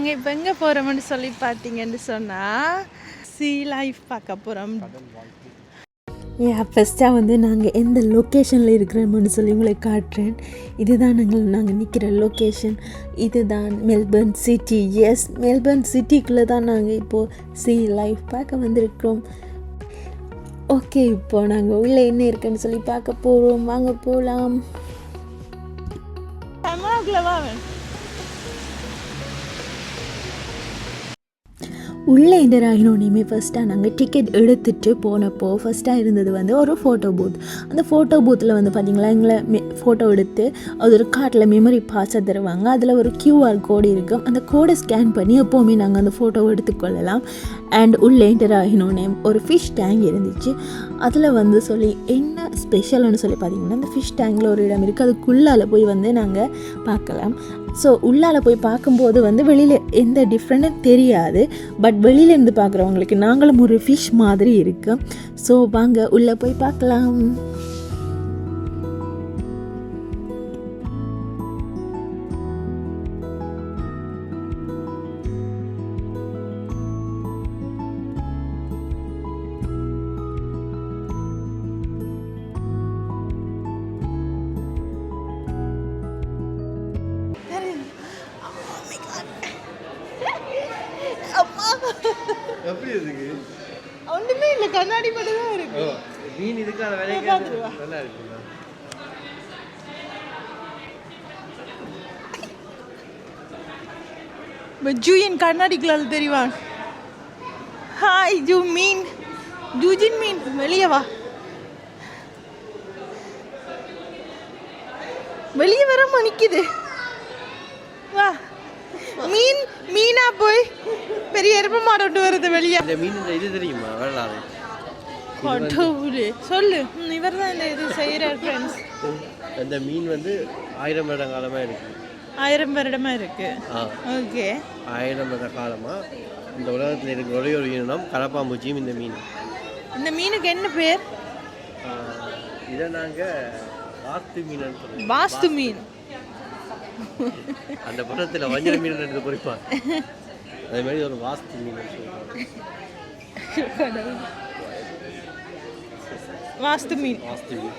நாங்கள் இப்போ எங்கே போகிறோம்னு சொல்லி பார்த்தீங்கன்னு சொன்னால் சீ லைஃப் பார்க்க போகிறோம். ஃபஸ்ட்டாக வந்து நாங்கள் எந்த லொக்கேஷனில் இருக்கிறோம்னு சொல்லி உங்களை காட்டுறேன். இதுதான் நாங்கள் நிற்கிற லொக்கேஷன். இதுதான் மெல்பர்ன் சிட்டி. எஸ், மெல்பர்ன் சிட்டிக்குள்ளே தான் நாங்கள் இப்போது சீ லைஃப் பார்க்க வந்திருக்கிறோம். ஓகே, இப்போது நாங்கள் உள்ளே என்ன இருக்குன்னு சொல்லி பார்க்க போகிறோம். வாங்க போகலாம். உள்ளே என்டர் ஆகினோடனே ஃபஸ்ட்டாக நாங்கள் டிக்கெட் எடுத்துகிட்டு போனப்போ ஃபஸ்ட்டாக இருந்தது வந்து ஒரு ஃபோட்டோ பூத். அந்த ஃபோட்டோ பூத்தில் வந்து பார்த்திங்களா எங்களை ஃபோட்டோ எடுத்து அது ஒரு கார்டில் மெமரி பாஸை தருவாங்க. அதில் ஒரு QR கோடு இருக்கும். அந்த கோடை ஸ்கேன் பண்ணி எப்போவுமே நாங்கள் அந்த ஃபோட்டோவை எடுத்துக்கொள்ளலாம். அண்ட் உள்ளே என்டர் ஆகினோடனே ஒரு ஃபிஷ் டேங்க் இருந்துச்சு. அதில் வந்து சொல்லி என்ன ஸ்பெஷல்னு சொல்லி பார்த்திங்கன்னா அந்த ஃபிஷ் டேங்கில் ஒரு இடம் இருக்குது. அதுக்குள்ளால் போய் வந்து நாங்கள் பார்க்கலாம். ஸோ உள்ளால் போய் பார்க்கும்போது வந்து வெளியில் எந்த டிஃப்ரெண்ட்டும் தெரியாது. பட் வெளியிலேருந்து பார்க்குறவங்களுக்கு நாங்களும் ஒரு ஃபிஷ் மாதிரி இருக்கும். ஸோ வாங்க உள்ளே போய் பார்க்கலாம். ஒன்றுமே இல்லை, கண்ணாடி மட்டும் தான் இருக்கு. மீன் இதுக்கான வேலைக்கு நல்லா இருக்குங்களா? ஜூயின் கண்ணாடிக்குள்ளால் தெரிவான். ஹாய் ஜூ மீன், ஜூஜின் மீன் வெளியே வா. வெளியே வர மணிக்குது. வா மீன், மீனா போய் பெரிய எருமை மாடோட்டு வருது வெளியே. இந்த மீன் இது தெரியுமா வரலாறு? சொல்லு. இவர் தான் இந்த இது செய்கிறார் ஃப்ரெண்ட்ஸ். அந்த மீன் வந்து 1000 வருட காலமாக இருக்குது. 1000 வருடமாக இருக்கு. ஓகே, 1000 வருட காலமாக இந்த உலகத்தில் இருக்கிற ஒரே ஒரு இனம் கலப்பாம்பூச்சியும் இந்த மீன். இந்த மீனுக்கு என்ன பேர்? இதை நாங்கள் வாஸ்து மீன் சொல்லுவோம். வாஸ்து மீன். அந்த படத்தில் வஞ்சர மீன் எடுத்து பொறிப்பாங்க. அதே மாதிரி ஒரு வாஸ்து மீன் சொல்லுவாங்க. வாஸ்து மீன். வாஸ்து மீன்.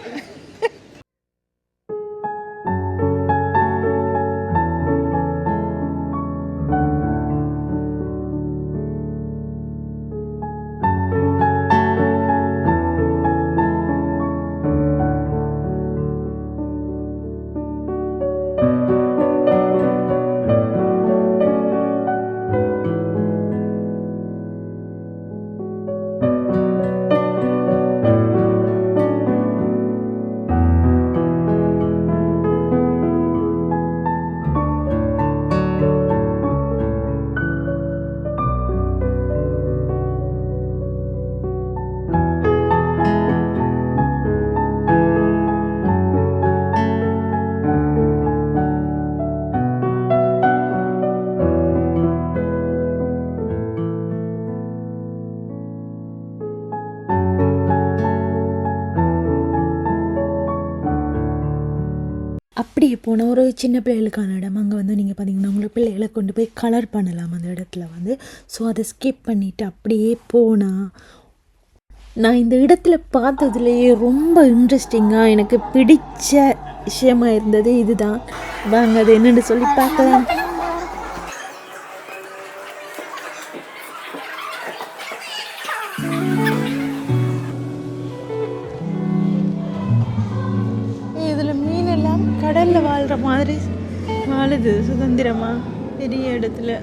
அப்படியே போனால் ஒரு சின்ன பிள்ளைகளுக்கான இடம். அங்கே வந்து நீங்கள் பார்த்தீங்கன்னா உங்களுக்கு பிள்ளைகளை கொண்டு போய் கலர் பண்ணலாம் அந்த இடத்துல வந்து. ஸோ அதை ஸ்கிப் பண்ணிவிட்டு அப்படியே போனால் நான் இந்த இடத்துல பார்த்ததுலேயே ரொம்ப இன்ட்ரெஸ்டிங்காக எனக்கு பிடிச்ச விஷயமா இருந்தது இதுதான். வாங்க அது என்னென்னு சொல்லி பார்க்கலாம். கடலில் வாழ்கிற மாதிரி வாழுது சுதந்திரமாக பெரிய இடத்துல.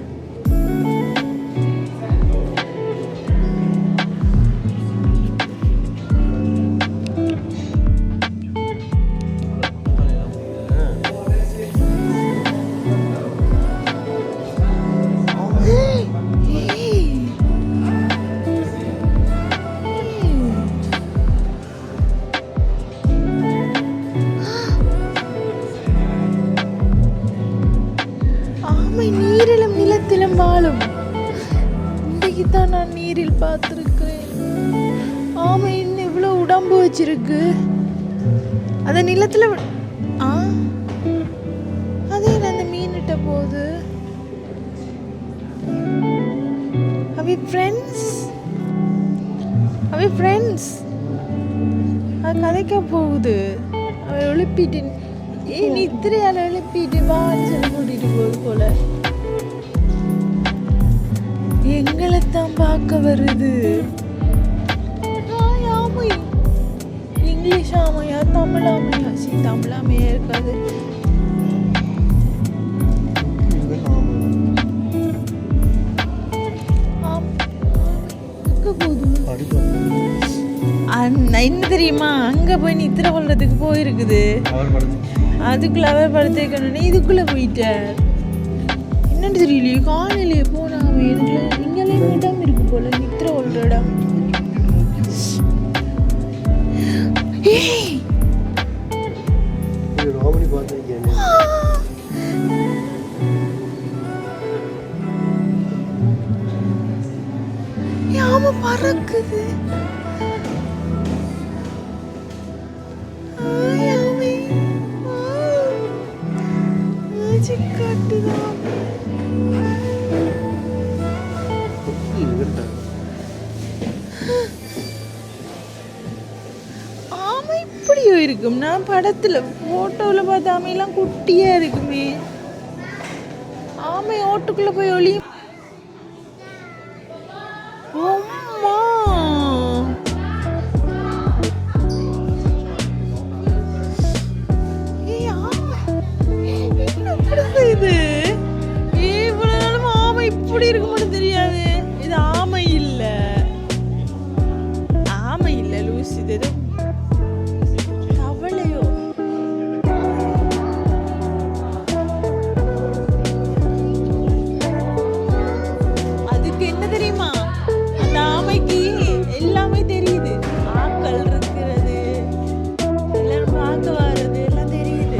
நீரிலும் நிலத்திலும் வாழும். இன்றைக்கு தான் நான் நீரில் பார்த்துருக்கிறேன். ஆமை இன்னும் இவ்வளோ உடம்பு வச்சிருக்கு. அந்த நிலத்தில் அதே அந்த மீன்கிட்ட போகுது. அவி ஃப்ரெண்ட்ஸ் அது கதைக்க போகுது. அவள் எழுப்பிட்டு நித்திரையால் எழுப்பிட்டு வான்னு சொல்லி கூட்டிட்டு போகுது போல. எங்களைத்தான் பார்க்க வருது. ஆமை இங்கிலீஷ் ஆமையா தமிழ் ஆமையா? தமிழ் ஆமையா இருக்காது. என்ன தெரியுமா, அங்க போய் நித்திர கொள்றதுக்கு போயிருக்குது. அதுக்குள்ள அவர் படுத்துக்கணும், இதுக்குள்ள போயிட்டார். என்னன்னு தெரியலையே, காலையிலேயே போனாம இங்களே இடம் இருக்கு போல நித்திர கொள்ற இடம். ஆமா பறக்குது. ஆமை இப்படியோ இருக்கும். நான் படத்துல போட்டோவில் பார்த்த ஆமையெல்லாம் குட்டியா இருக்குமே. ஆமை ஓட்டுக்குள்ள போய் ஒளி. அம்மா இது இவ்வளவு நாளும் ஆமை இப்படி இருக்க மட்டும் தெரியாது. இது ஆமை இல்ல, ஆமை இல்ல லூஸ். இது ஏதோ தவளையோ. அதுக்கு என்ன தெரியுமா, அந்த ஆமைக்கு எல்லாமே தெரியுது. ஆக்கள் இருக்கிறது, எல்லாரும் பார்க்க வர்றது எல்லாம் தெரியுது.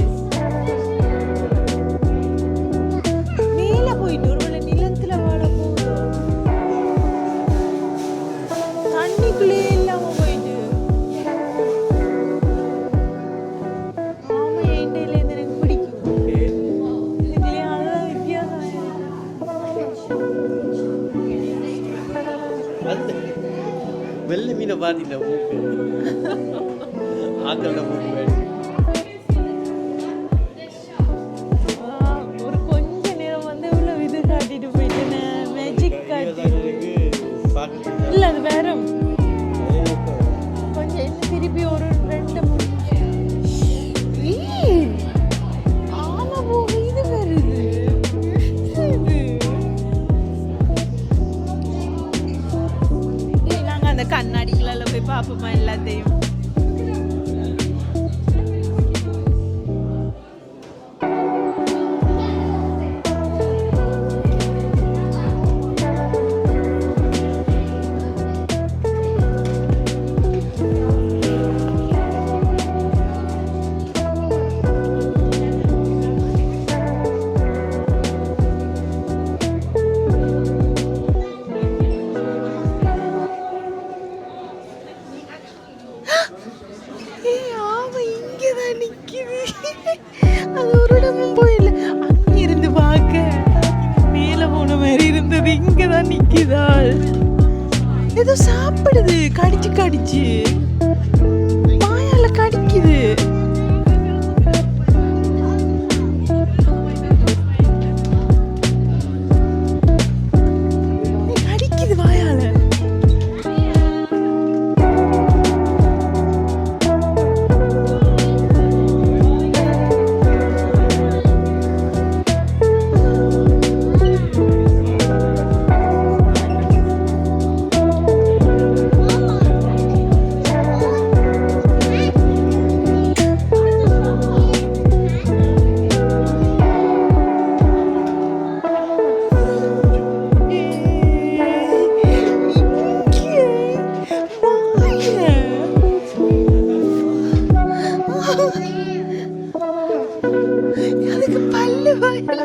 மேல போயிட்டு ஒருவேளை நிலத்துல வாழ போகுதோ, தண்ணிக்குள்ளே இல்லாம போயிட்டு. ஆமா, எண்டையில இருந்து எனக்கு பிடிக்கும். இதுலயே அதான் வித்தியாசம். வெள்ளை மீனை பாத்தீங்க ஆக்கள்ல போட்டு ஒரு கொஞ்ச நேரம் வந்து உள்ள இது காட்டிட்டு போயிட்டேன். மேஜிக் காட்டி இல்ல, அது வேற. கொஞ்சம் இன்னும் திருப்பி ஒரு 2-3 ஆமா போக இது வருது. நாங்க அந்த கண்ணாடிக்குள்ள போய் பார்ப்போமா எல்லாத்தையும். அது ஒரு இடமும் போயில. அங்க இருந்து பார்க்க மேல போன மாதிரி இருந்தது. இங்கதான் நிக்குதாள். ஏதோ சாப்பிடுது, கடிச்சு கடிச்சு வாயால கடிக்குது. கடிக்குது வாயால. அதுக்கு பல்லு வாயில